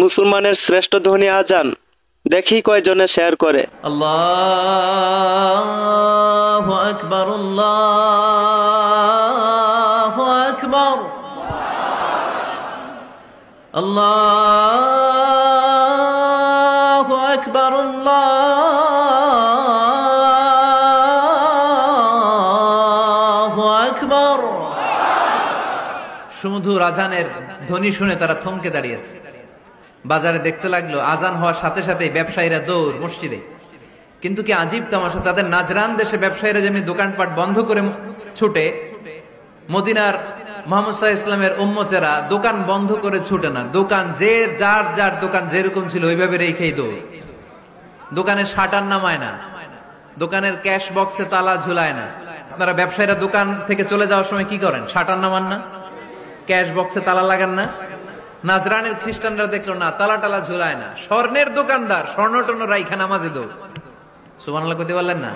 মুসলমানের শ্রেষ্ঠ ধ্বনি আজান, দেখি কয়জনে শেয়ার করে। আল্লাহু আকবার, আল্লাহু আকবার, আল্লাহু আকবার, আল্লাহু আকবার। সুমধুর আজানের ধ্বনি শুনে তারা থমকে দাঁড়িয়েছে। বাজারে দেখতে লাগলো আজান হওয়ার সাথে সাথে ব্যবসায়ীরা দৌড় মসজিদে। কিন্তু কি আজীব তামাশা, তাদের নাজরান দেশে ব্যবসায়ীরা যেমনি দোকানপাট বন্ধ করে ছুটে, মদিনার মুহাম্মদ সাল্লাল্লাহু আলাইহি ওয়াসাল্লামের উম্মতেরা দোকান বন্ধ করে ছুটে না। দোকান যে যার যার দোকান যেরকম ছিল ওইভাবে রেখেই দৌড়। দোকানের শাটার নামায় না, দোকানের ক্যাশ বক্সে তালা ঝুলায় না। আপনারা ব্যবসায়ীরা দোকান থেকে চলে যাওয়ার সময় কি করেন? শাটার নামান না, ক্যাশ বক্সে তালা লাগান না। নাজরানের খ্রিস্টানরা দেখলো না, তালা টালা ঝুলায় না। স্বর্ণের দোকানদার স্বর্ণ টর্ণ রাইখা নামাজে দৌড়। সুবহানাল্লাহ কইতে পারলেন না?